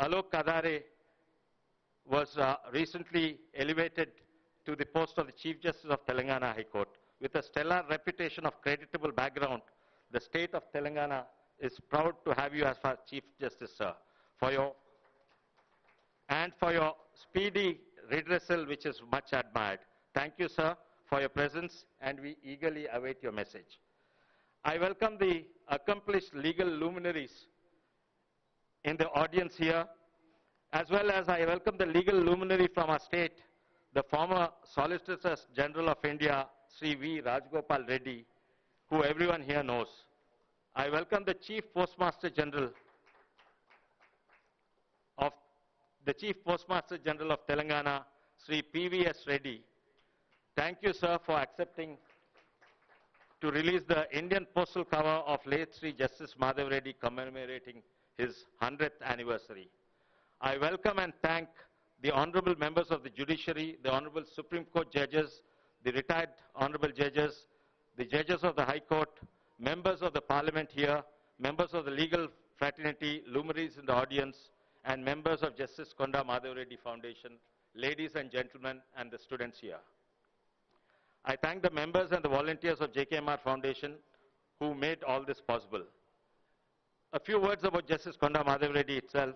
Alok Kadare was recently elevated to the post of the Chief Justice of Telangana High Court. With a stellar reputation of creditable background, the state of Telangana is proud to have you as our Chief Justice, sir, for your speedy redressal, which is much admired. Thank you, sir, for your presence, and we eagerly await your message. I welcome the accomplished legal luminaries in the audience here, as well as I welcome the legal luminary from our state, the former Solicitor General of India, Sri V. Rajgopal Reddy, who everyone here knows. I welcome the Chief Postmaster General of Telangana, Sri P.V.S. Reddy. Thank you, sir, for accepting to release the Indian postal cover of late Sri Justice Madhava Reddy commemorating his 100th anniversary. I welcome and thank the honorable members of the judiciary, the honorable Supreme Court judges, the retired honorable judges, the judges of the High Court, members of the Parliament here, members of the legal fraternity, luminaries in the audience, and members of Justice Konda Madhava Reddy Foundation, ladies and gentlemen, and the students here. I thank the members and the volunteers of JKMR Foundation who made all this possible. A few words about Justice Konda Madhava Reddy itself.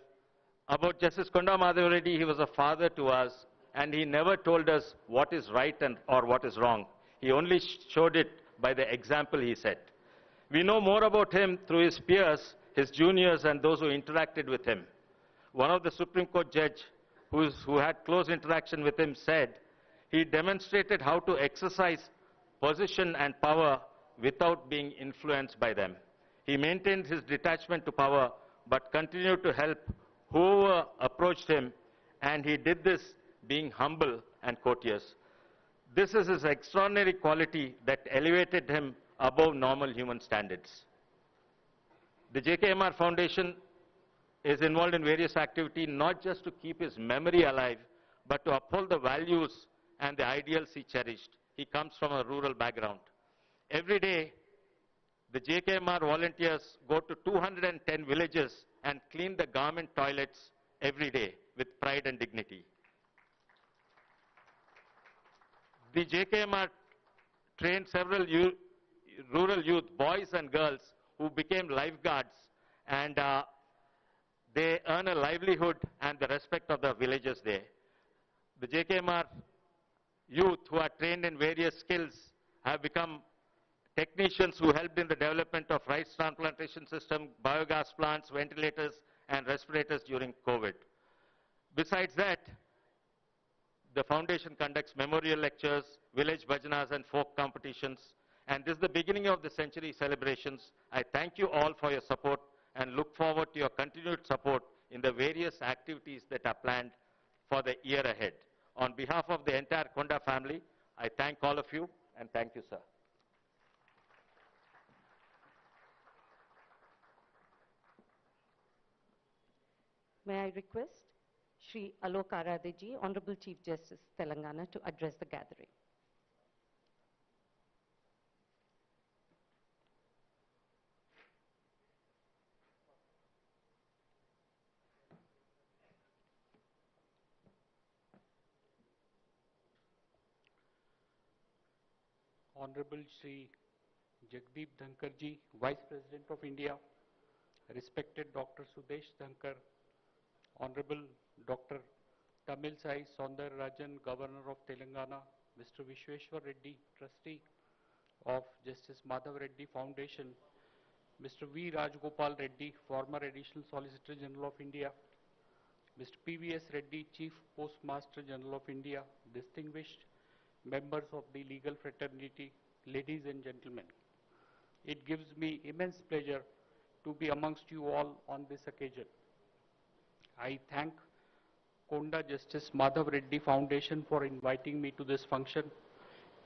About Justice Konda Madhava Reddy, he was a father to us, and he never told us what is right or what is wrong. He only showed it by the example he set. We know more about him through his peers, his juniors, and those who interacted with him. One of the Supreme Court judge who had close interaction with him said, he demonstrated how to exercise position and power without being influenced by them. He maintained his detachment to power, but continued to help whoever approached him, and he did this being humble and courteous. This is his extraordinary quality that elevated him above normal human standards. The JKMR Foundation is involved in various activities, not just to keep his memory alive, but to uphold the values and the ideals he cherished. He comes from a rural background. Every day, the JKMR volunteers go to 210 villages and clean the government toilets every day with pride and dignity. The JKMR trained several rural youth, boys and girls, who became lifeguards, and they earn a livelihood and the respect of the villagers there. The JKMR youth who are trained in various skills have become technicians who helped in the development of rice transplantation system, biogas plants, ventilators, and respirators during COVID. Besides that, the foundation conducts memorial lectures, village bhajanas, and folk competitions. And this is the beginning of the century celebrations. I thank you all for your support and look forward to your continued support in the various activities that are planned for the year ahead. On behalf of the entire Konda family, I thank all of you, and thank you, sir. May I request Shri Alok Kadare, Honorable Chief Justice, Telangana, to address the gathering. Honorable Shri Jagdeep Dhankar ji, Vice President of India, respected Dr. Sudesh Dhankar, Honorable Dr. Tamilisai Rajan, Governor of Telangana, Mr. Vishweshwar Reddy, Trustee of Justice Madhava Reddy Foundation, Mr. V. Rajgopal Reddy, former Additional Solicitor General of India, Mr. P.V.S. Reddy, Chief Postmaster General of India, distinguished members of the legal fraternity, ladies and gentlemen. It gives me immense pleasure to be amongst you all on this occasion. I thank Konda Justice Madhava Reddy Foundation for inviting me to this function.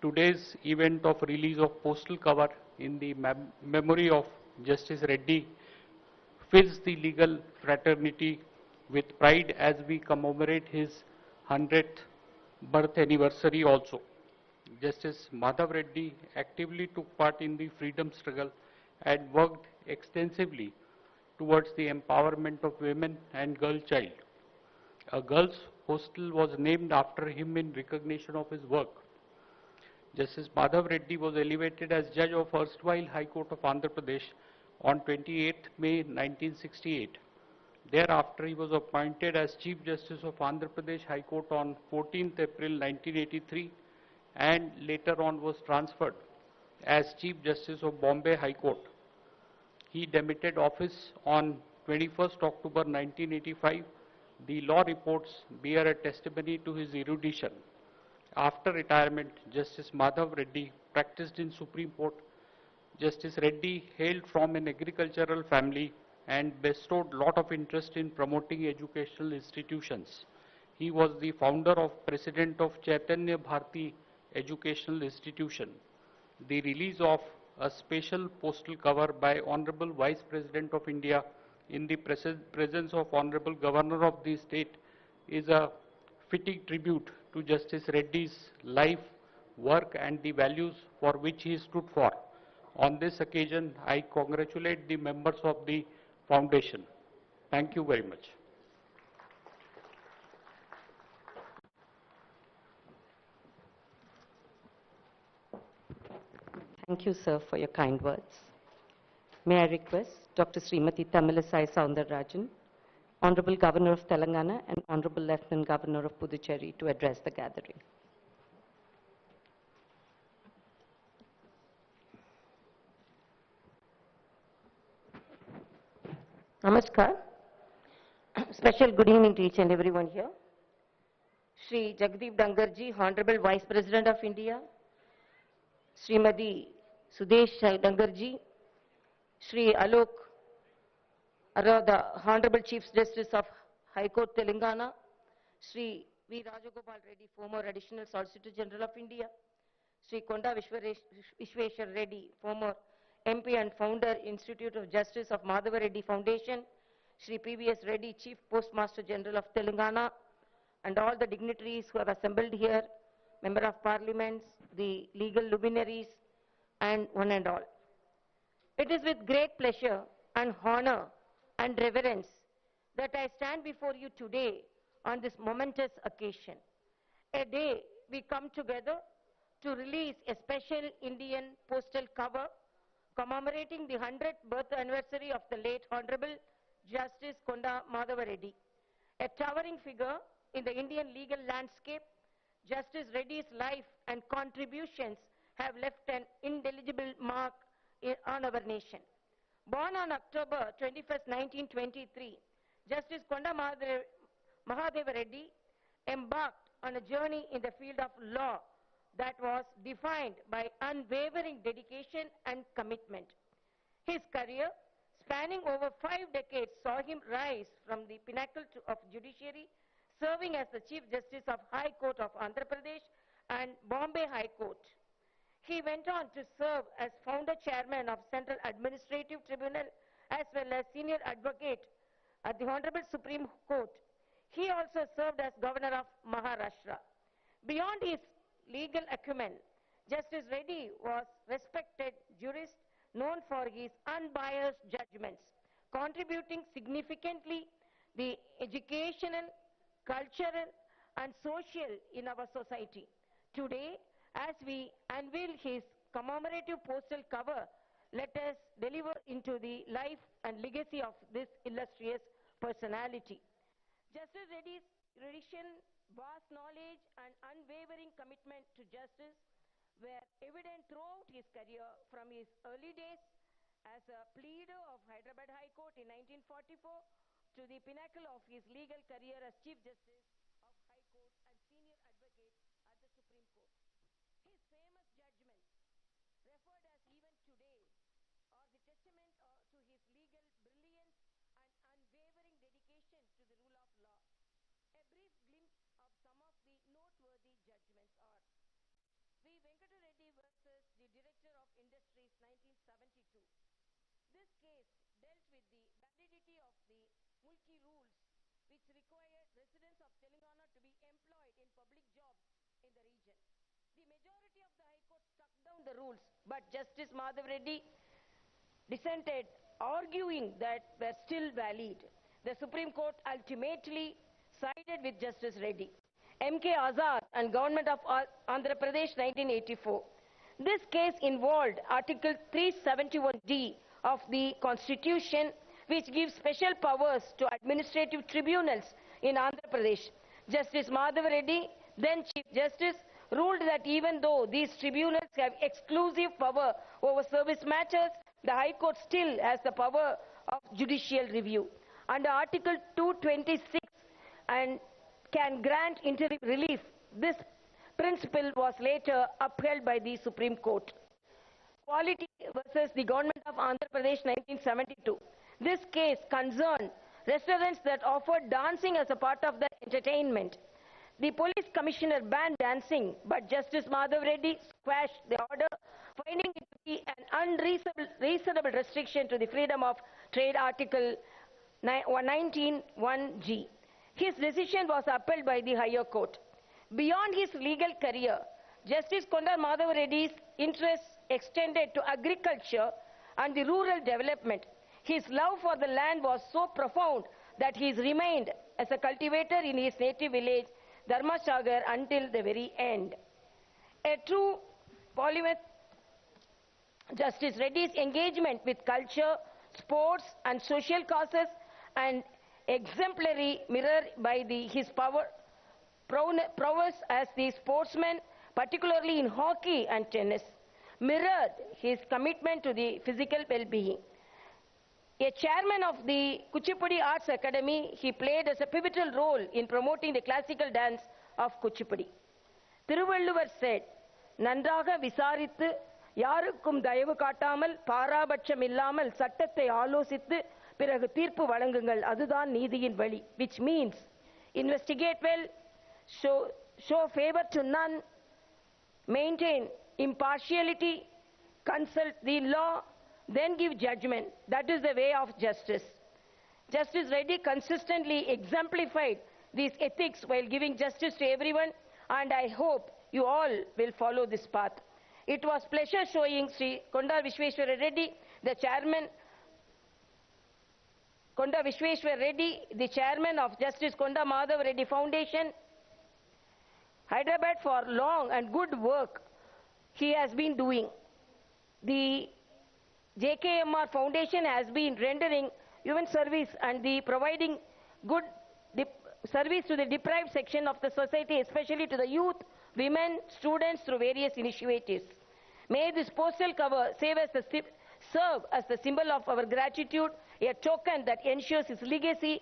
Today's event of release of postal cover in the memory of Justice Reddy fills the legal fraternity with pride as we commemorate his 100th birth anniversary also. Justice Madhava Reddy actively took part in the freedom struggle and worked extensively towards the empowerment of women and girl child. A girls' hostel was named after him in recognition of his work. Justice Madhava Reddy was elevated as judge of erstwhile High Court of Andhra Pradesh on 28 May 1968. Thereafter, he was appointed as Chief Justice of Andhra Pradesh High Court on 14th April 1983 and later on was transferred as Chief Justice of Bombay High Court. He demitted office on 21st October 1985. The law reports bear a testimony to his erudition. After retirement, Justice Madhav Reddy practiced in Supreme Court. Justice Reddy hailed from an agricultural family and bestowed lot of interest in promoting educational institutions. He was the founder of president of Chaitanya Bharati Educational Institution. The release of a special postal cover by Honorable Vice President of India in the presence of Honorable Governor of the state is a fitting tribute to Justice Reddy's life, work and the values for which he stood for. On this occasion, I congratulate the members of the foundation. Thank you very much. Thank you, sir, for your kind words. May I request Dr. Srimati Tamilisai Soundararajan, Honorable Governor of Telangana and Honorable Lieutenant Governor of Puducherry to address the gathering. Namaskar. Special good evening to each and everyone here. Shri Jagdeep Dhankarji, Honorable Vice President of India, Srimati Sudesh Dhankarji, Shri Alok the Honorable Chief Justice of High Court Telangana, Shri V. Rajagopal Reddy, former Additional Solicitor General of India, Shri Konda Vishweshwar Reddy, former MP and founder Institute of Justice of Madhava Reddy Foundation, Shri P.V.S. Reddy, Chief Postmaster General of Telangana, and all the dignitaries who have assembled here, Member of Parliaments, the legal luminaries, and one and all. It is with great pleasure and honor and reverence that I stand before you today on this momentous occasion. A day we come together to release a special Indian postal cover commemorating the 100th birth anniversary of the late Honorable Justice Konda Madhava Reddy. A towering figure in the Indian legal landscape, Justice Reddy's life and contributions have left an indelible mark on our nation. Born on October 21st, 1923, Justice Konda Madhava Reddy embarked on a journey in the field of law that was defined by unwavering dedication and commitment. His career, spanning over 5 decades, saw him rise from the pinnacle of judiciary, serving as the Chief Justice of High Court of Andhra Pradesh and Bombay High Court. He went on to serve as founder chairman of Central Administrative Tribunal as well as senior advocate at the Honorable Supreme Court. He also served as governor of Maharashtra. Beyond his legal acumen, Justice Reddy was respected jurist known for his unbiased judgments, contributing significantly the educational, cultural and social in our society. Today, as we unveil his commemorative postal cover, let us deliver into the life and legacy of this illustrious personality. Justice Reddy's tradition, vast knowledge and unwavering commitment to justice were evident throughout his career from his early days as a pleader of Hyderabad High Court in 1944 to the pinnacle of his legal career as Chief Justice of High Court and senior advocate at the Supreme Court. His famous judgments, referred as even today, are the testament to his legal brilliance and unwavering dedication to the rule of law. A brief glimpse of some of the noteworthy judgments are V. Venkata Reddy versus the Director of Industries 1972. This case dealt with the validity of the Mulki rules which required residents of Telangana to be employed in public jobs in the region. The majority of the High Court struck down the rules, but Justice Madhav Reddy dissented arguing that were still valid. The Supreme Court ultimately sided with Justice Reddy. M.K. Azad and Government of Andhra Pradesh 1984. This case involved Article 371D of the Constitution, which gives special powers to administrative tribunals in Andhra Pradesh. Justice Madhava Reddy, then Chief Justice, ruled that even though these tribunals have exclusive power over service matters, the High Court still has the power of judicial review. Under Article 226 and can grant interim relief, this principle was later upheld by the Supreme Court. Quality versus the Government of Andhra Pradesh 1972. This case concerned restaurants that offered dancing as a part of the entertainment. The police commissioner banned dancing, but Justice Madhav Reddy squashed the order, finding it to be an unreasonable restriction to the freedom of trade Article 19(1)(g). His decision was upheld by the higher court. Beyond his legal career, Justice Konda Madhava Reddy's interests extended to agriculture and the rural development. His love for the land was so profound that he has remained as a cultivator in his native village, Dharmasagar, until the very end. A true polymath, Justice Reddy's engagement with culture, sports and social causes and exemplary mirrored by his prowess as the sportsman, particularly in hockey and tennis, mirrored his commitment to the physical well-being. A chairman of the Kuchipudi Arts Academy, he played as a pivotal role in promoting the classical dance of Kuchipudi. Thiruvalluvar said, "நன்றாக விசாரித்து யாருக்கும் தயவு காட்டாமல் பாராபட்சம் இல்லாமல் சட்டத்தை ஆலோசித்து பிறகு தீர்ப்பு வழங்குங்கள், அதுதான் நீதியின் வழி," which means investigate well, show favor to none, maintain impartiality, consult the law, then give judgment. That is the way of justice. Justice Reddy consistently exemplified these ethics while giving justice to everyone, and I hope you all will follow this path. It was pleasure showing Sri Konda Vishweshwara Reddy, the chairman, Konda Vishweshwara Reddy, the chairman of Justice Konda Madhava Reddy Foundation, Hyderabad, for long and good work he has been doing. The JKMR Foundation has been rendering human service and providing good service to the deprived section of the society, especially to the youth, women, students, through various initiatives. May this postal cover serve as the symbol of our gratitude, a token that ensures its legacy,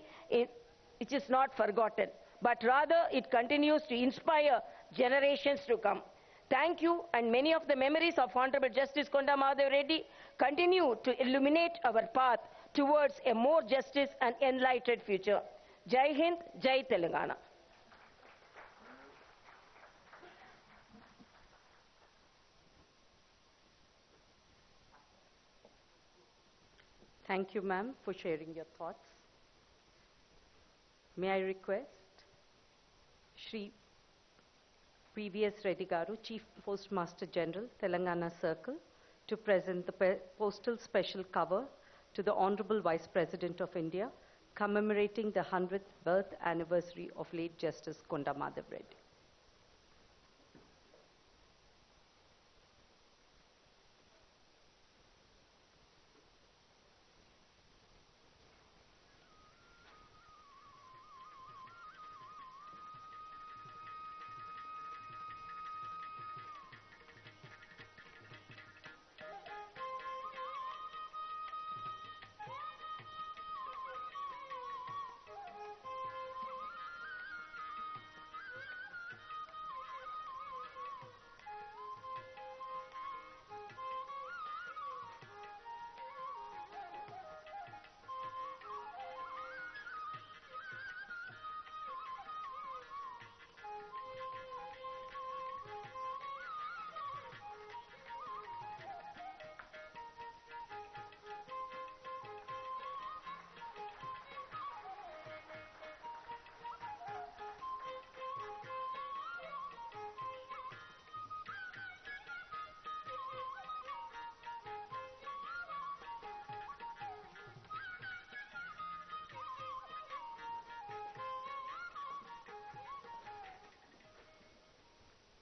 which is not forgotten, but rather it continues to inspire generations to come. Thank you, and many of the memories of Honorable Justice Konda Madhava Reddy continue to illuminate our path towards a more justice and enlightened future. Jai Hind, Jai Telangana. Thank you, ma'am, for sharing your thoughts. May I request Shri P.V.S. Reddy Garu, Chief Postmaster General, Telangana Circle, to present the postal special cover to the Honorable Vice President of India, commemorating the 100th birth anniversary of late Justice Konda Madhava Reddy.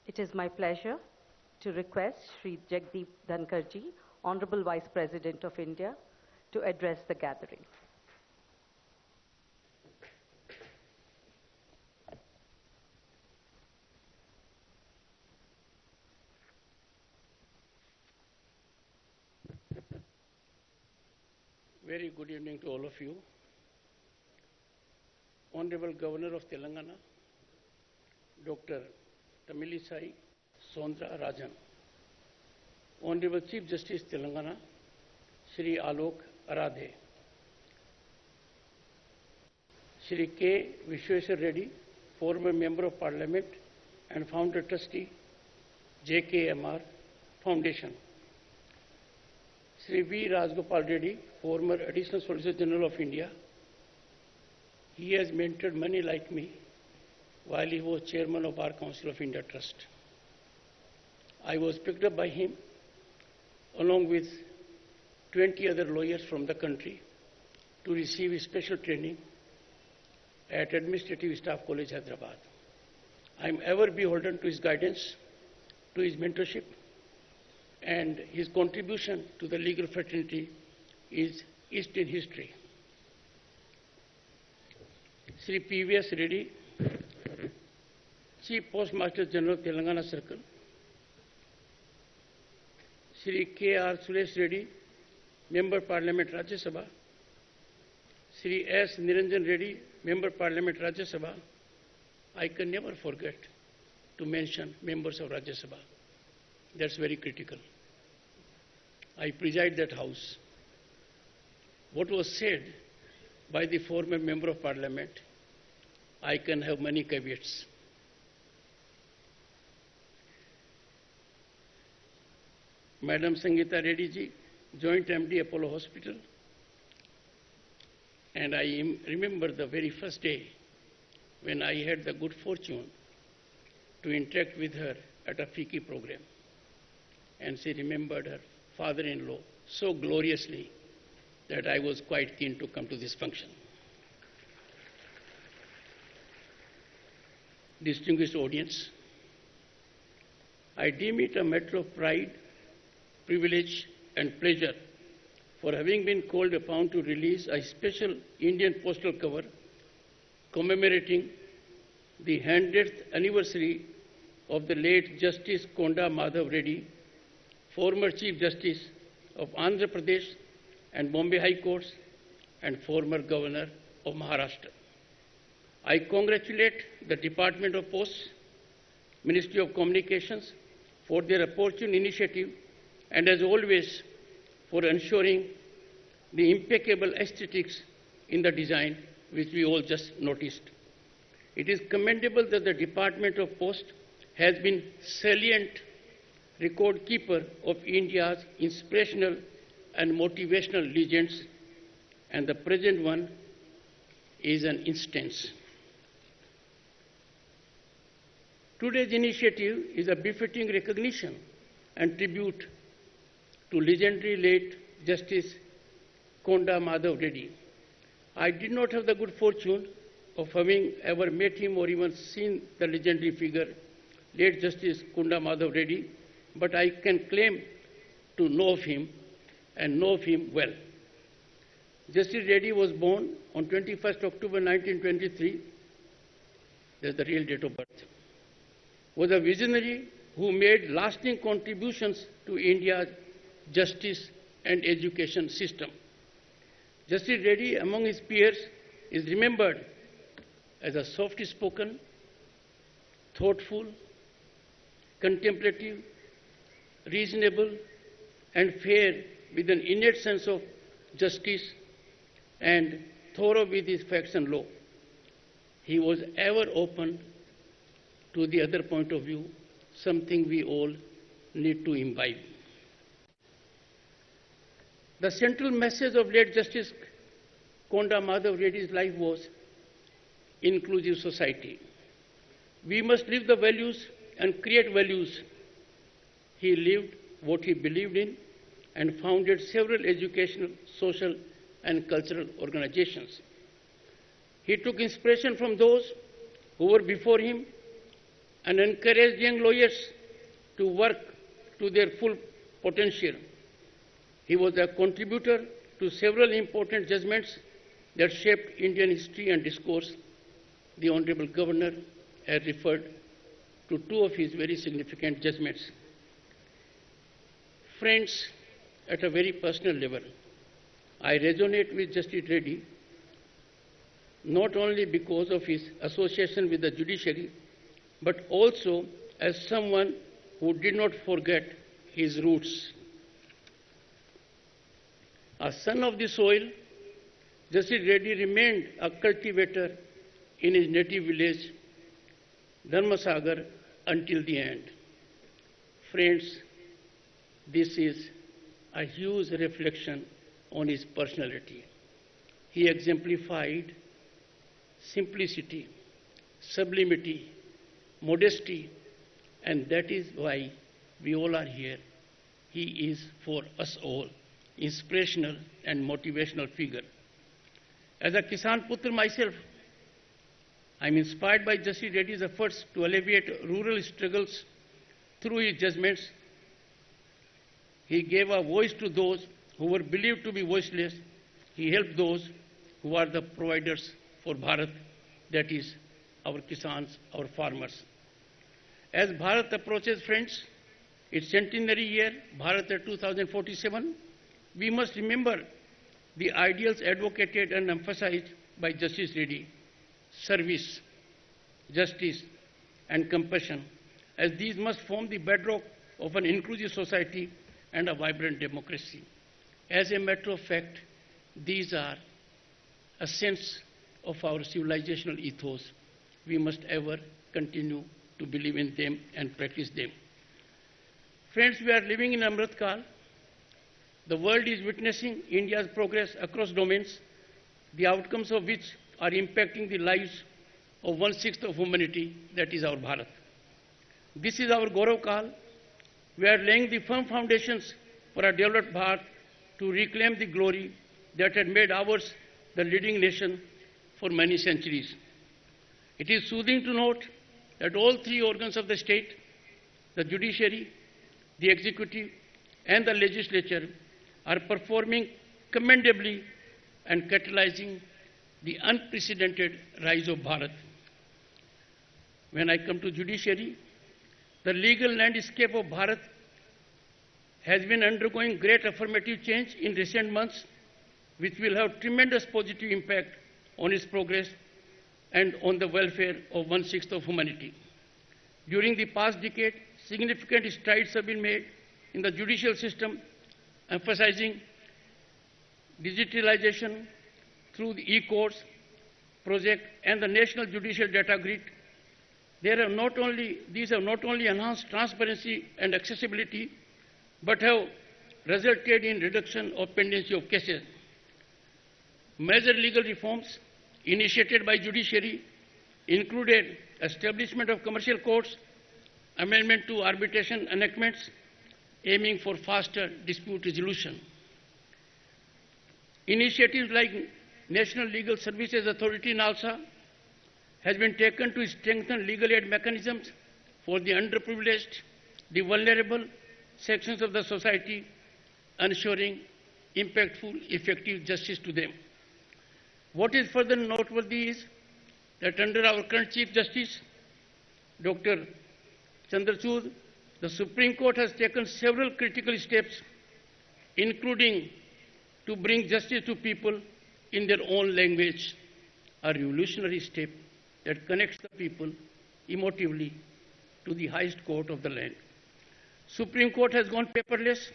It is my pleasure to request Sri Jagdeep Dhankarji, Honorable Vice President of India, to address the gathering. Very good evening to all of you. Honorable Governor of Telangana, Dr. Tamilisai Sondra Rajan. Honorable Chief Justice Telangana, Shri Alok Aradhe. Shri K. Vishweswar Reddy, former Member of Parliament and Founder Trustee, JKMR Foundation. Shri V. Rajagopal Reddy, former Additional Solicitor General of India. He has mentored many like me while he was Chairman of Bar Council of India Trust. I was picked up by him along with 20 other lawyers from the country to receive special training at Administrative Staff College, Hyderabad. I am ever beholden to his guidance, to his mentorship, and his contribution to the legal fraternity is etched in history. Sri P.V.S. Reddy, Chief Postmaster General, Telangana Circle. Sri K.R. Suresh Reddy, Member Parliament, Rajya Sabha. Sri S. Niranjan Reddy, Member Parliament, Rajya Sabha. I can never forget to mention members of Rajya Sabha. That's very critical. I preside that house. What was said by the former Member of Parliament, I can have many caveats. Madam Sangeeta Reddy ji, Joint MD, Apollo Hospital. And I remember the very first day when I had the good fortune to interact with her at a FICCI program. And she remembered her father-in-law so gloriously that I was quite keen to come to this function. Distinguished audience, I deem it a matter of pride, privilege and pleasure for having been called upon to release a special Indian postal cover commemorating the 100th anniversary of the late Justice Konda Madhava Reddy, former Chief Justice of Andhra Pradesh and Bombay High Courts and former Governor of Maharashtra. I congratulate the Department of Posts, Ministry of Communications for their opportune initiative and as always for ensuring the impeccable aesthetics in the design which we all just noticed. It is commendable that the Department of Post has been salient record keeper of India's inspirational and motivational legends, and the present one is an instance. Today's initiative is a befitting recognition and tribute to legendary late Justice Konda Madhava Reddy. I did not have the good fortune of having ever met him or even seen the legendary figure, late Justice Konda Madhava Reddy, but I can claim to know of him and know of him well. Justice Reddy was born on 21st October 1923. That's the real date of birth. Was a visionary who made lasting contributions to India's justice and education system. Justice Reddy, among his peers, is remembered as a soft-spoken, thoughtful, contemplative, reasonable, and fair, with an innate sense of justice and thorough with his facts and law. He was ever open to the other point of view, something we all need to imbibe. The central message of late Justice Konda Madhava Reddy's life was inclusive society. We must live the values and create values. He lived what he believed in and founded several educational, social, and cultural organizations. He took inspiration from those who were before him, and encouraged young lawyers to work to their full potential. He was a contributor to several important judgments that shaped Indian history and discourse. The Honorable Governor has referred to two of his very significant judgments. Friends, at a very personal level, I resonate with Justice Reddy not only because of his association with the judiciary, but also as someone who did not forget his roots. A son of the soil, Justice Reddy remained a cultivator in his native village, Dharmasagar, until the end. Friends, this is a huge reflection on his personality. He exemplified simplicity, sublimity, modesty, and that is why we all are here. He is, for us all, inspirational and motivational figure. As a Kisan Putra myself, I am inspired by Justice Reddy's efforts to alleviate rural struggles through his judgments. He gave a voice to those who were believed to be voiceless. He helped those who are the providers for Bharat, that is, our Kisans, our farmers. As Bharat approaches, friends, its centenary year, Bharat 2047, we must remember the ideals advocated and emphasized by Justice Reddy: service, justice, and compassion, as these must form the bedrock of an inclusive society and a vibrant democracy. As a matter of fact, these are a sense of our civilizational ethos. We must ever continue to believe in them and practice them. Friends, we are living in Amrit Kal. The world is witnessing India's progress across domains, the outcomes of which are impacting the lives of 1/6 of humanity, that is our Bharat. This is our Gaurav Kal. We are laying the firm foundations for a developed Bharat to reclaim the glory that had made ours the leading nation for many centuries. It is soothing to note that all three organs of the state, the judiciary, the executive, and the legislature, are performing commendably and catalyzing the unprecedented rise of Bharat. When I come to judiciary, the legal landscape of Bharat has been undergoing great affirmative change in recent months, which will have tremendous positive impact on its progress and on the welfare of 1/6 of humanity. During the past decade, significant strides have been made in the judicial system, emphasizing digitalization through the e-courts project and the National Judicial Data Grid. These have not only enhanced transparency and accessibility, but have resulted in reduction of pendency of cases. Major legal reforms initiated by judiciary included establishment of commercial courts, amendment to arbitration enactments, aiming for faster dispute resolution. Initiatives like National Legal Services Authority (NALSA) has been taken to strengthen legal aid mechanisms for the underprivileged, the vulnerable sections of the society, ensuring impactful, effective justice to them. What is further noteworthy is that under our current Chief Justice, Dr. Chandrachud, the Supreme Court has taken several critical steps, including to bring justice to people in their own language, a revolutionary step that connects the people emotively to the highest court of the land. Supreme Court has gone paperless,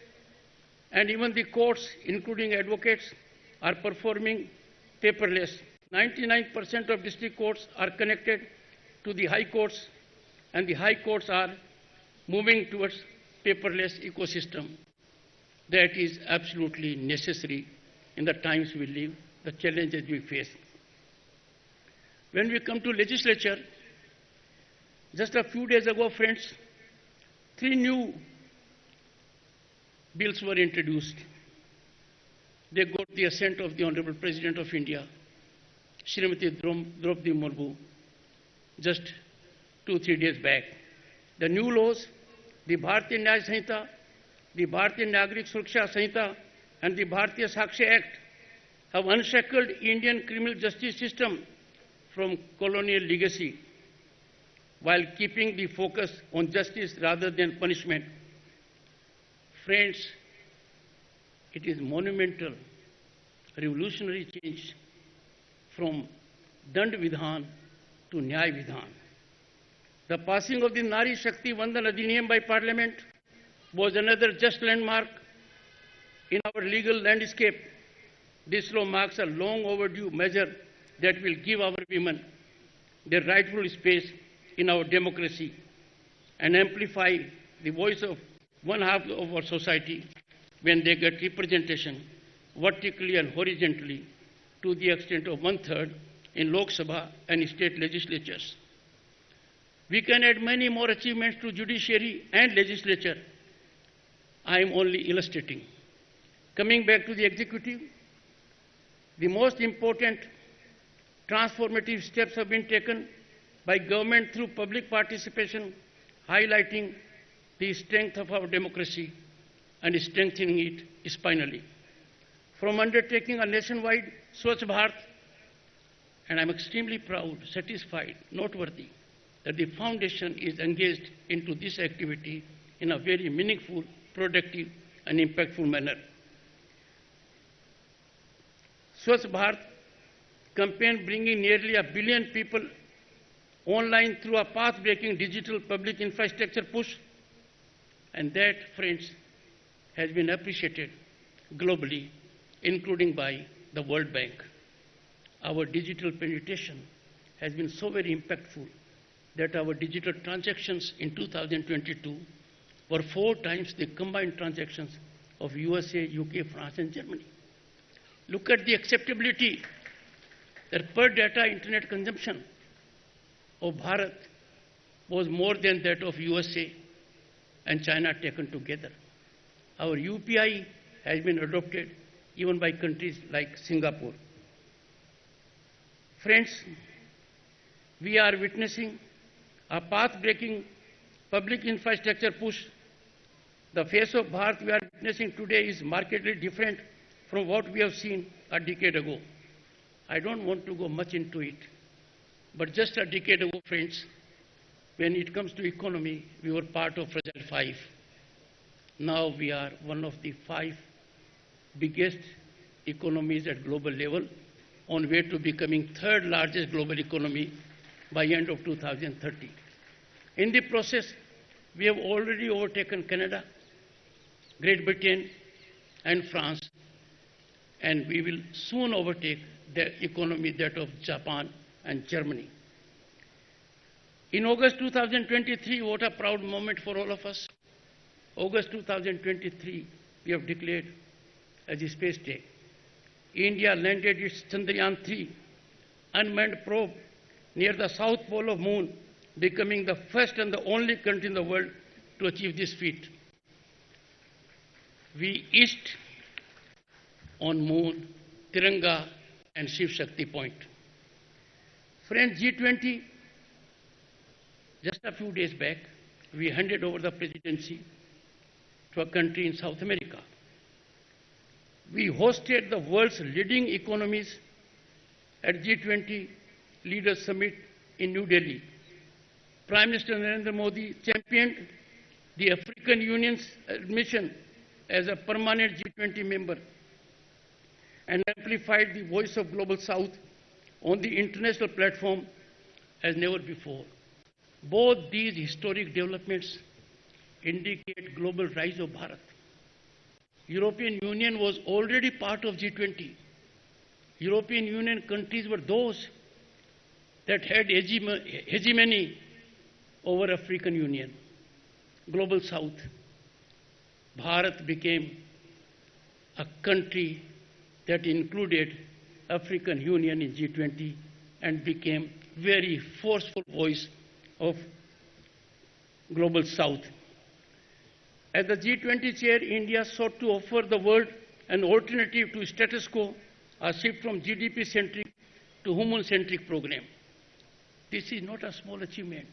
and even the courts, including advocates, are performing paperless. 99% of district courts are connected to the high courts, and the high courts are moving towards paperless ecosystem. That is absolutely necessary in the times we live, the challenges we face. When we come to legislature, just a few days ago, friends, 3 new bills were introduced. They got the assent of the Honorable President of India, Srimati Draupadi Murmu, just 2-3 days back. The new laws, the Bharatiya Nyaya Sanhita, the Bharatiya Nagrik Suraksha Sanhita, and the Bharatiya Sakshi Act have unshackled Indian criminal justice system from colonial legacy while keeping the focus on justice rather than punishment. Friends, it is monumental, revolutionary change from Dand Vidhan to Nyay Vidhan. The passing of the Nari Shakti Vandan Adhiniyam by Parliament was another just landmark in our legal landscape. This law marks a long overdue measure that will give our women their rightful space in our democracy and amplify the voice of one half of our society when they get representation vertically and horizontally to the extent of 1/3 in Lok Sabha and state legislatures. We can add many more achievements to judiciary and legislature. I am only illustrating. Coming back to the executive, the most important transformative steps have been taken by government through public participation, highlighting the strength of our democracy and strengthening it spinally. From undertaking a nationwide Swachh Bharat, and I'm extremely proud, satisfied, noteworthy that the foundation is engaged into this activity in a very meaningful, productive, and impactful manner. Swachh Bharat campaign bringing nearly 1 billion people online through a path-breaking digital public infrastructure push, and that, friends, has been appreciated globally, including by the World Bank. Our digital penetration has been so very impactful that our digital transactions in 2022 were 4 times the combined transactions of USA, UK, France, and Germany. Look at the acceptability that per data internet consumption of Bharat was more than that of USA and China taken together. Our UPI has been adopted even by countries like Singapore. Friends, we are witnessing a path-breaking public infrastructure push. The face of Bharat we are witnessing today is markedly different from what we have seen a decade ago. I don't want to go much into it, but just a decade ago, friends, when it comes to economy, we were part of Fragile 5. Now we are one of the 5 biggest economies at global level, on way to becoming 3rd largest global economy by end of 2030. In the process, we have already overtaken Canada, Great Britain, and France, and we will soon overtake the economy that of Japan and Germany. In August 2023, what a proud moment for all of us. August 2023, we have declared as a space day. India landed its Chandrayaan-3 unmanned probe near the south pole of Moon, becoming the first and the only country in the world to achieve this feat. We east on Moon, Tiranga, and Shiv Shakti Point. Friends, G20, just a few days back, we handed over the presidency to a country in South America. We hosted the world's leading economies at G20 Leaders Summit in New Delhi. Prime Minister Narendra Modi championed the African Union's admission as a permanent G20 member and amplified the voice of Global South on the international platform as never before. Both these historic developments indicate global rise of Bharat. European Union was already part of G20. European Union countries were those that had hegemony over African Union. Global South. Bharat became a country that included African Union in G20 and became very forceful voice of Global South. As the G20 chair, India sought to offer the world an alternative to status quo, a shift from GDP-centric to human-centric program. This is not a small achievement.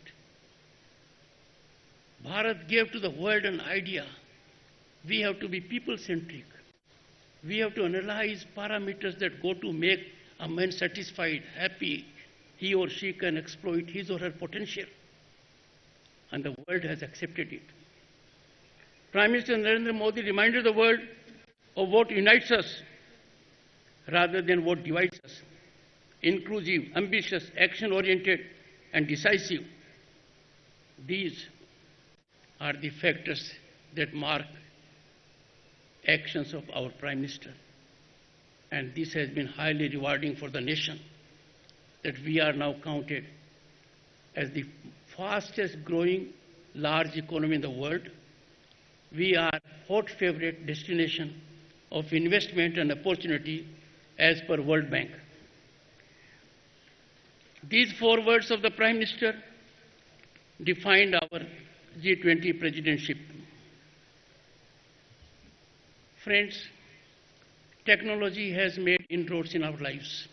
Bharat gave to the world an idea. We have to be people-centric. We have to analyze parameters that go to make a man satisfied, happy. He or she can exploit his or her potential. And the world has accepted it. Prime Minister Narendra Modi reminded the world of what unites us rather than what divides us. Inclusive, ambitious, action-oriented, and decisive. These are the factors that mark actions of our Prime Minister. And this has been highly rewarding for the nation, that we are now counted as the fastest growing large economy in the world. We are hot favorite destination of investment and opportunity as per World Bank. These 4 words of the Prime Minister defined our G20 presidentship. Friends, technology has made inroads in our lives,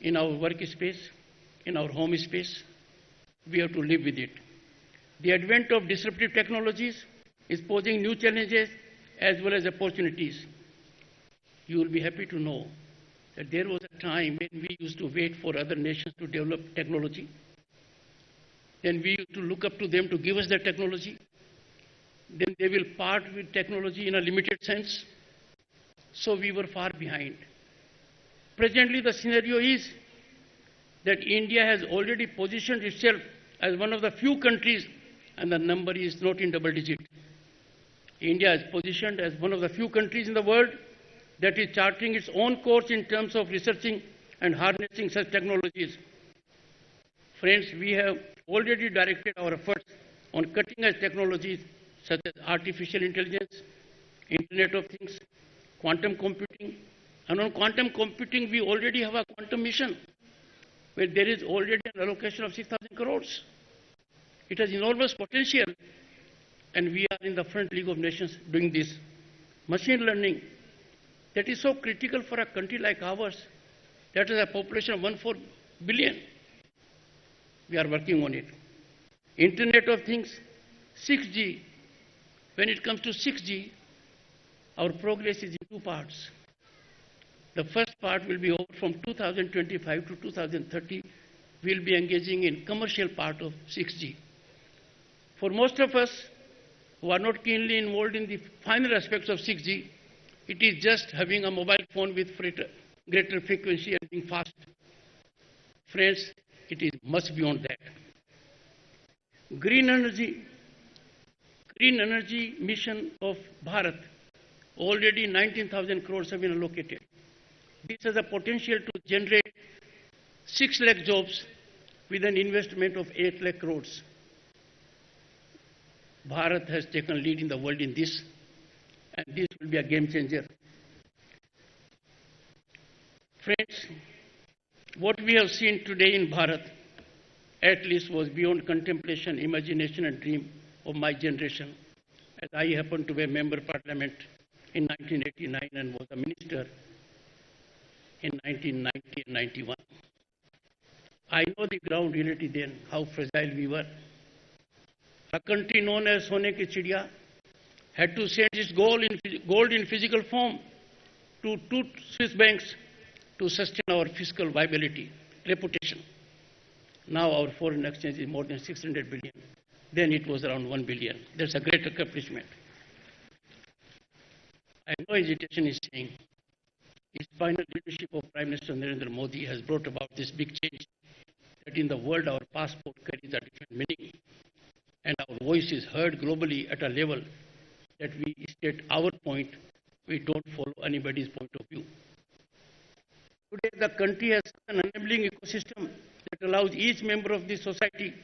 in our workspace, in our home space. We have to live with it. The advent of disruptive technologies is posing new challenges as well as opportunities. You will be happy to know that there was a time when we used to wait for other nations to develop technology. Then we used to look up to them to give us the technology. Then they will part with technology in a limited sense. So we were far behind. Presently, the scenario is that India has already positioned itself as one of the few countries, and the number is not in double digit. India is positioned as one of the few countries in the world that is charting its own course in terms of researching and harnessing such technologies. Friends, we have already directed our efforts on cutting-edge technologies such as artificial intelligence, Internet of Things, quantum computing. And on quantum computing, we already have a quantum mission where there is already an allocation of 6,000 crores. It has enormous potential, and we are in the front league of nations doing this. Machine learning, that is so critical for a country like ours, that has a population of 1.4 billion. We are working on it. Internet of Things, 6G. When it comes to 6G, our progress is in 2 parts. The first part will be over from 2025 to 2030. We'll be engaging in commercial part of 6G. For most of us who are not keenly involved in the final aspects of 6G, it is just having a mobile phone with greater frequency and being fast. Friends, it is much beyond that. Green energy mission of Bharat, already 19,000 crores have been allocated. This has a potential to generate 6 lakh jobs with an investment of 8 lakh crores. Bharat has taken lead in the world in this, and this will be a game changer. Friends, what we have seen today in Bharat, at least was beyond contemplation, imagination and dream of my generation, as I happened to be a member of parliament in 1989 and was a minister in 1990 and 91. I know the ground reality then, how fragile we were. A country known as Sone Ki Chidiya had to send its gold in physical form to 2 Swiss banks to sustain our fiscal viability, reputation. Now our foreign exchange is more than 600 billion. Then it was around 1 billion. That's a great accomplishment. I know hesitation is saying his final leadership of Prime Minister Narendra Modi has brought about this big change, that in the world our passport carries a different meaning and our voice is heard globally at a level that we state our point, we don't follow anybody's point of view. Today the country has an enabling ecosystem that allows each member of this society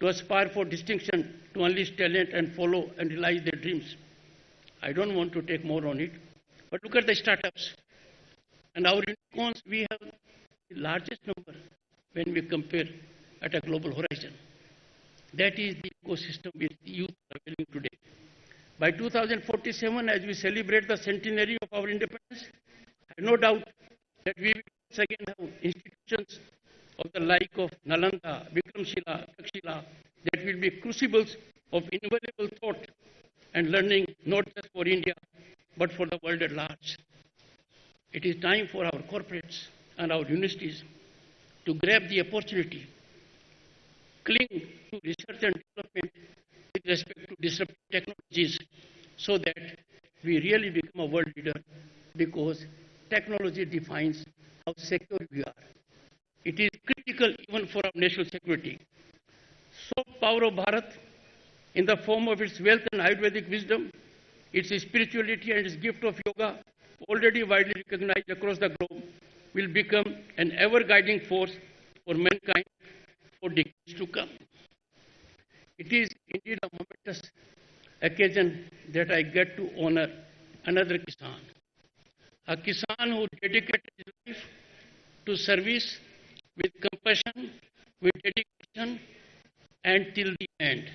to aspire for distinction, to unleash talent and follow and realize their dreams. I don't want to take more on it, but look at the startups. And our unicorns, we have the largest number when we compare at a global horizon. That is the ecosystem which the youth are building today. By 2047, as we celebrate the centenary of our independence, I have no doubt that we will once again have institutions of the like of Nalanda, Vikramshila, Takshila, that will be crucibles of invaluable thought and learning, not just for India, but for the world at large. It is time for our corporates and our universities to grab the opportunity, cling to research and development with respect to disruptive technologies so that we really become a world leader, because technology defines how secure we are. It is critical even for our national security. Soft power of Bharat, in the form of its wealth and Ayurvedic wisdom, its spirituality and its gift of yoga, already widely recognized across the globe, will become an ever-guiding force for mankind for decades to come. It is indeed a momentous occasion that I get to honor another Kisan, a Kisan who dedicated his life to service with compassion, with dedication, and till the end.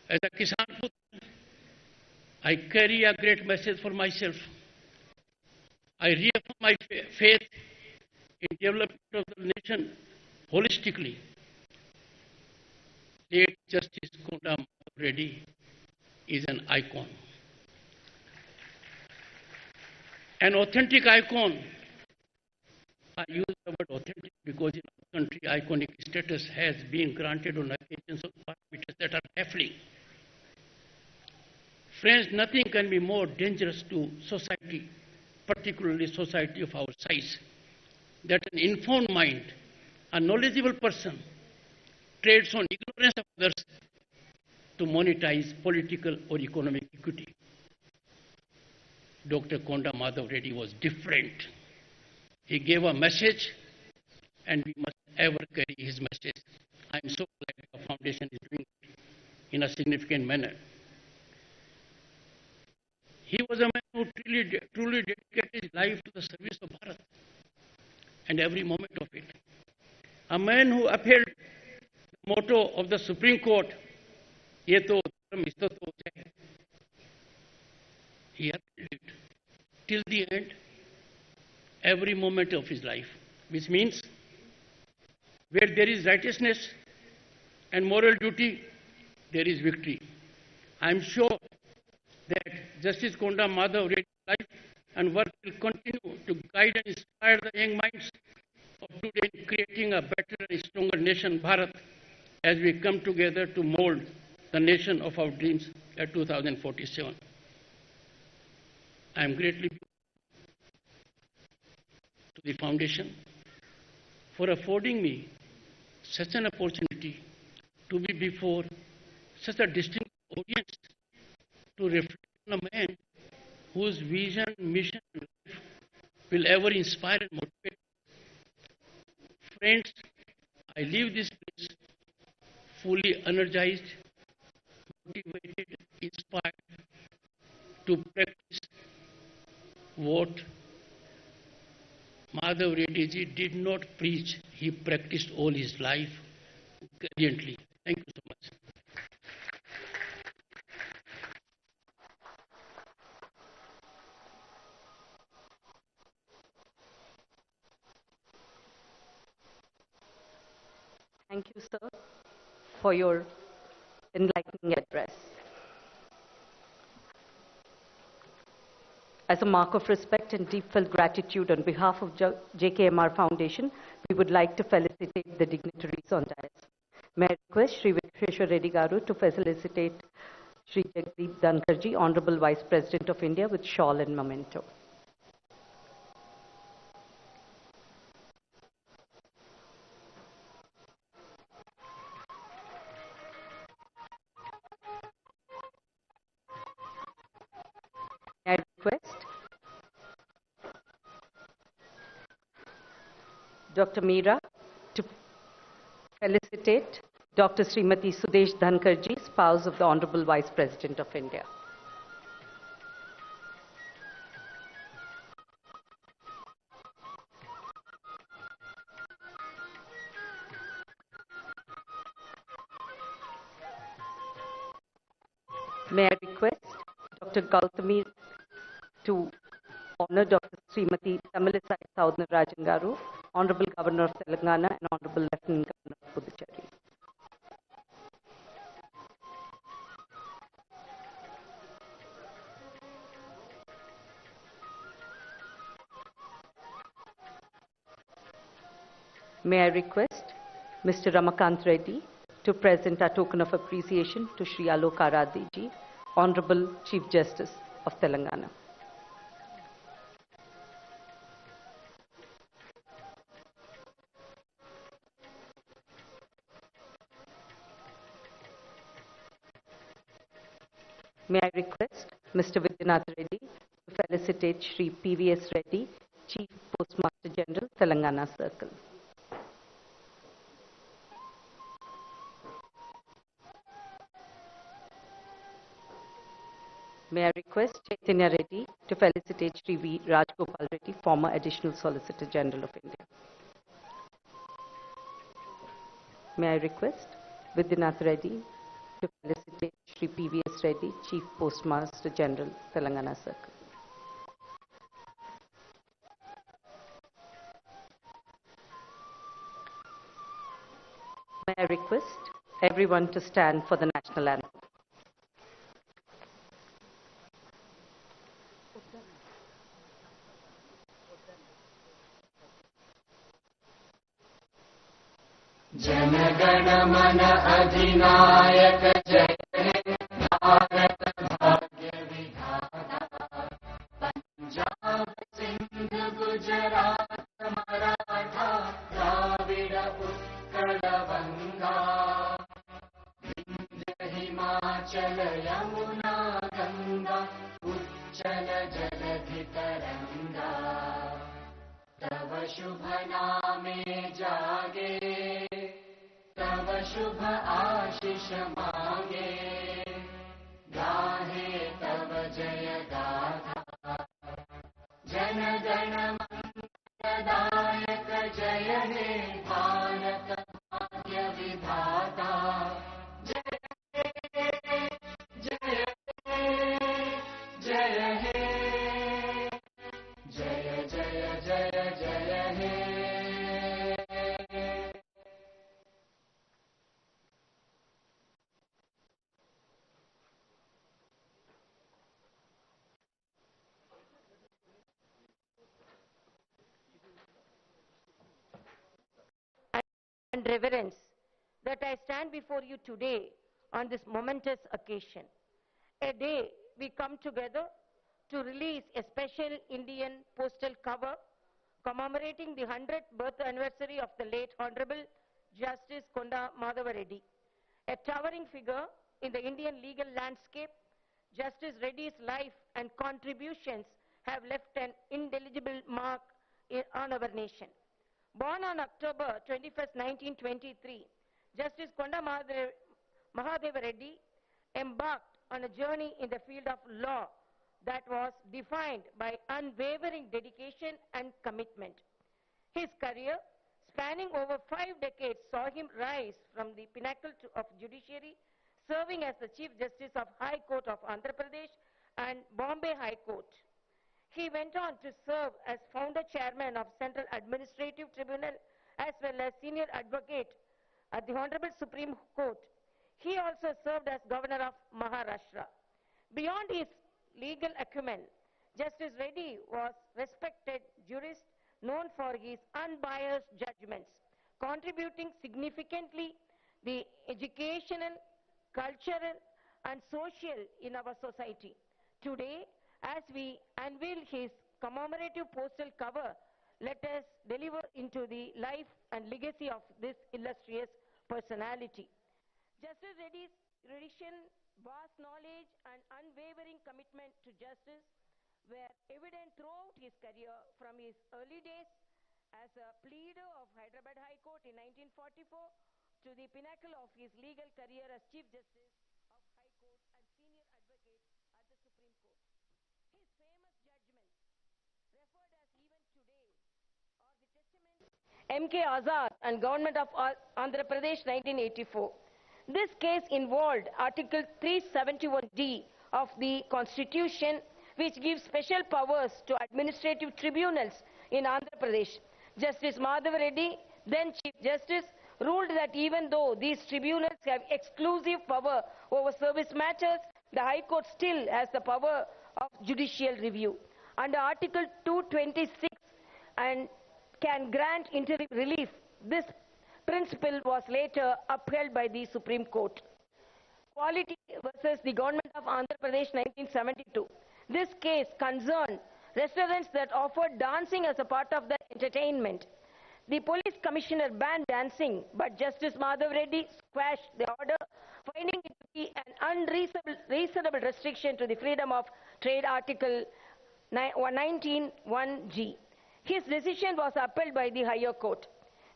As a Kisan Putra, I carry a great message for myself. I reaffirm my faith in development of the nation holistically. Late Justice Konda Madhava Reddy is an icon. An authentic icon. I use the word authentic because in our country, iconic status has been granted on occasions of parameters that are baffling. Friends, nothing can be more dangerous to society, particularly society of our size, that an informed mind, a knowledgeable person, trades on ignorance of others to monetize political or economic equity. Dr. Konda Madhava Reddy was different. He gave a message, and we must ever carry his message. I am so glad the foundation is doing it in a significant manner. He was a man who truly dedicated his life to the service of Bharat and every moment of it. A man who upheld the motto of the Supreme Court, "Ye to dharm isto to jai." He upheld it till the end, every moment of his life, which means where there is righteousness and moral duty, there is victory. I am sure that Justice Konda Madhava Reddy's life and work will continue to guide and inspire the young minds of today in creating a better and stronger nation, Bharat, as we come together to mold the nation of our dreams at 2047. I am greatly grateful to the Foundation for affording me such an opportunity to be before such a distinct audience to reflect on a man whose vision, mission, and life will ever inspire and motivate. Friends, I leave this place fully energized, motivated, inspired to practice what Madhav Reddy ji did not preach. He practiced all his life brilliantly. Thank you so much. Thank you, sir, for your enlightening address. As a mark of respect and deep-felt gratitude on behalf of JKMR Foundation, we would like to felicitate the dignitaries on dais. May I request Sri Vikreshwar Reddy Garu to felicitate Sri Jagdeep Dhankarji, Honorable Vice President of India, with shawl and memento. May I request Dr. Meera to felicitate Dr. Srimati Sudesh Dhankarji, spouse of the Honorable Vice President of India. May I request Dr. Gautami to honor Dr. Srimati Tamilisai Saudnarajan Garu, Honorable Governor of Telangana and Honorable Lieutenant Governor of Puducherry. May I request Mr. Ramakant Reddy to present a token of appreciation to Shri Alok Aradhi ji, Honorable Chief Justice of Telangana. May I request Mr. Vidyanath Reddy to felicitate Shri PVS Reddy, Chief Postmaster General, Telangana Circle. May I request Chaitanya Reddy to felicitate Shri V. Rajgopal Reddy, former Additional Solicitor General of India. May I request Vidyanath Reddy to felicitate Shri PVS Reddy, Chief Postmaster General, Telangana Circle. May I request everyone to stand for the national anthem. जनगण मन अधिनायक जय हे भारत भाग्य विधाता पंजाब सिंध गुजरात मराठा द्राविड़ उत्कल बंगा विंध्य हिमाचल यमुना गंगा उच्चल जलधि तरंगा तव शुभ नामे जागे तव शुभ आशीष मांगे गाहे तव जय गाथा जन गण मंगलदायक जय हे भारत भाग्य विधाता जय हे जय हे जय हे जय जय जय जय हे and reverence that I stand before you today on this momentous occasion. A day we come together to release a special Indian postal cover commemorating the 100th birth anniversary of the late Honorable Justice Konda Madhava Reddy. A towering figure in the Indian legal landscape, Justice Reddy's life and contributions have left an indelible mark on our nation. Born on October 21st, 1923, Justice Konda Madhava Reddy embarked on a journey in the field of law that was defined by unwavering dedication and commitment. His career, spanning over 5 decades, saw him rise from the pinnacle of judiciary, serving as the Chief Justice of High Court of Andhra Pradesh and Bombay High Court. He went on to serve as founder chairman of Central Administrative Tribunal as well as senior advocate at the Honorable Supreme Court. He also served as governor of Maharashtra. Beyond his legal acumen, Justice Reddy was respected jurist known for his unbiased judgments, contributing significantly the educational, cultural and social in our society. Today, as we unveil his commemorative postal cover, let us deliver into the life and legacy of this illustrious personality. Justice Reddy's tradition, vast knowledge and unwavering commitment to justice were evident throughout his career from his early days as a pleader of Hyderabad High Court in 1944 to the pinnacle of his legal career as Chief Justice of High Court and senior advocate at the Supreme Court. His famous judgments, referred as even today, are the testament M.K. Azad and Government of Andhra Pradesh 1984. This case involved Article 371D of the Constitution, which gives special powers to administrative tribunals in Andhra Pradesh. Justice Madhava Reddy, then Chief Justice, ruled that even though these tribunals have exclusive power over service matters, the High Court still has the power of judicial review. Under Article 226 and can grant interim relief This principle was later upheld by the Supreme Court. Quality versus the Government of Andhra Pradesh 1972. This case concerned restaurants that offered dancing as a part of the entertainment. The police commissioner banned dancing, but Justice Madhava Reddy squashed the order, finding it to be an unreasonable restriction to the freedom of trade article 19(1)(g). His decision was upheld by the higher court.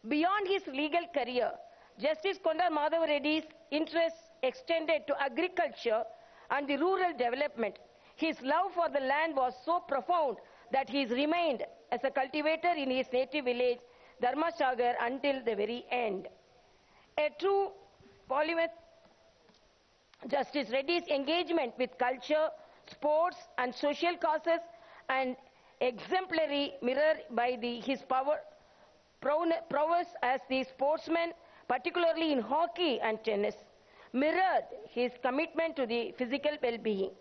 Beyond his legal career, Justice Konda Madhava Reddy's interests extended to agriculture and the rural development. His love for the land was so profound that he has remained as a cultivator in his native village, Dharmasagar, until the very end. A true polymath, Justice Reddy's engagement with culture, sports and social causes and exemplary mirrored by his prowess as the sportsman, particularly in hockey and tennis, mirrored his commitment to the physical well-being.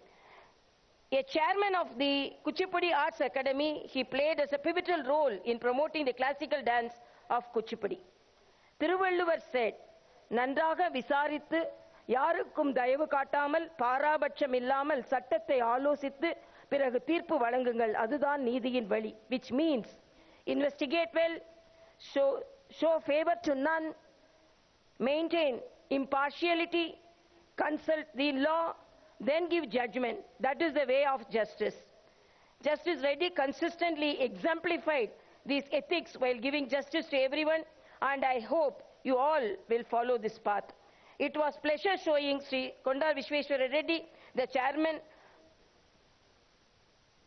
A chairman of the Kuchipudi Arts Academy, he played as a pivotal role in promoting the classical dance of Kuchipudi. Thiruvalluvar said, "நன்றாக விசாரித்து யாருக்கும் தயவு காட்டாமல் பாராபட்சம் இல்லாமல் சட்டத்தை ஆலோசித்து பிறகு தீர்ப்பு வழங்குங்கள், அதுதான் நீதியின் வழி," which means investigate well, show favor to none, maintain impartiality, consult the law, then give judgment. That is the way of justice. Justice Reddy consistently exemplified these ethics while giving justice to everyone, and I hope you all will follow this path. It was pleasure showing Sri Konda Vishweshwara Reddy, the chairman,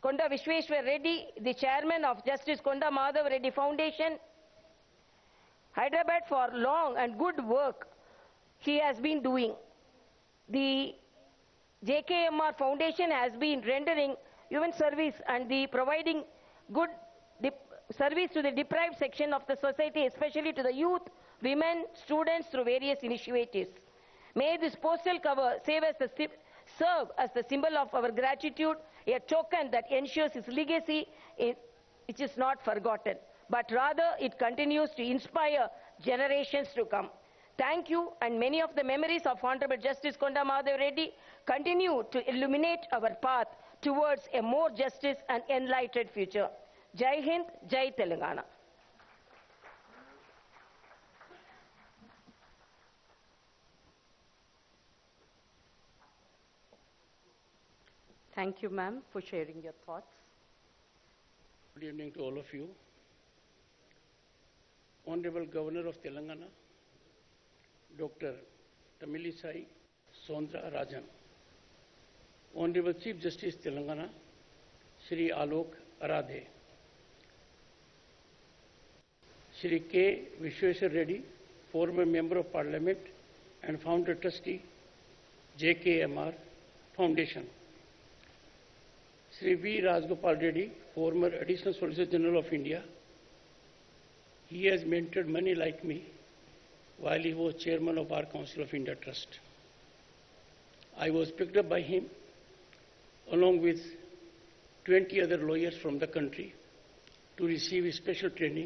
Konda Vishweshwara Reddy, the chairman of Justice Konda Madhava Reddy Foundation, Hyderabad, for long and good work he has been doing. The JKMR Foundation has been rendering human service and providing good service to the deprived section of the society, especially to the youth, women, students, through various initiatives. May this postal cover serve as the symbol of our gratitude, a token that ensures his legacy which is not forgotten, but rather it continues to inspire generations to come. Thank you, and many of the memories of Honorable Justice Konda Madhava Reddy continue to illuminate our path towards a more justice and enlightened future. Jai Hind, Jai Telangana. Thank you, ma'am, for sharing your thoughts. Good evening to all of you. Honorable Governor of Telangana, Dr. Tamilisai Sondra Rajan. Honorable Chief Justice Telangana, Shri Alok Aradhe. Shri K. Vishweshwar Reddy, former Member of Parliament and Founder Trustee, JKMR Foundation. Shri V. Rajgopal Reddy, former Additional Solicitor General of India. He has mentored many like me while he was Chairman of Bar Council of India Trust. I was picked up by him along with 20 other lawyers from the country to receive special training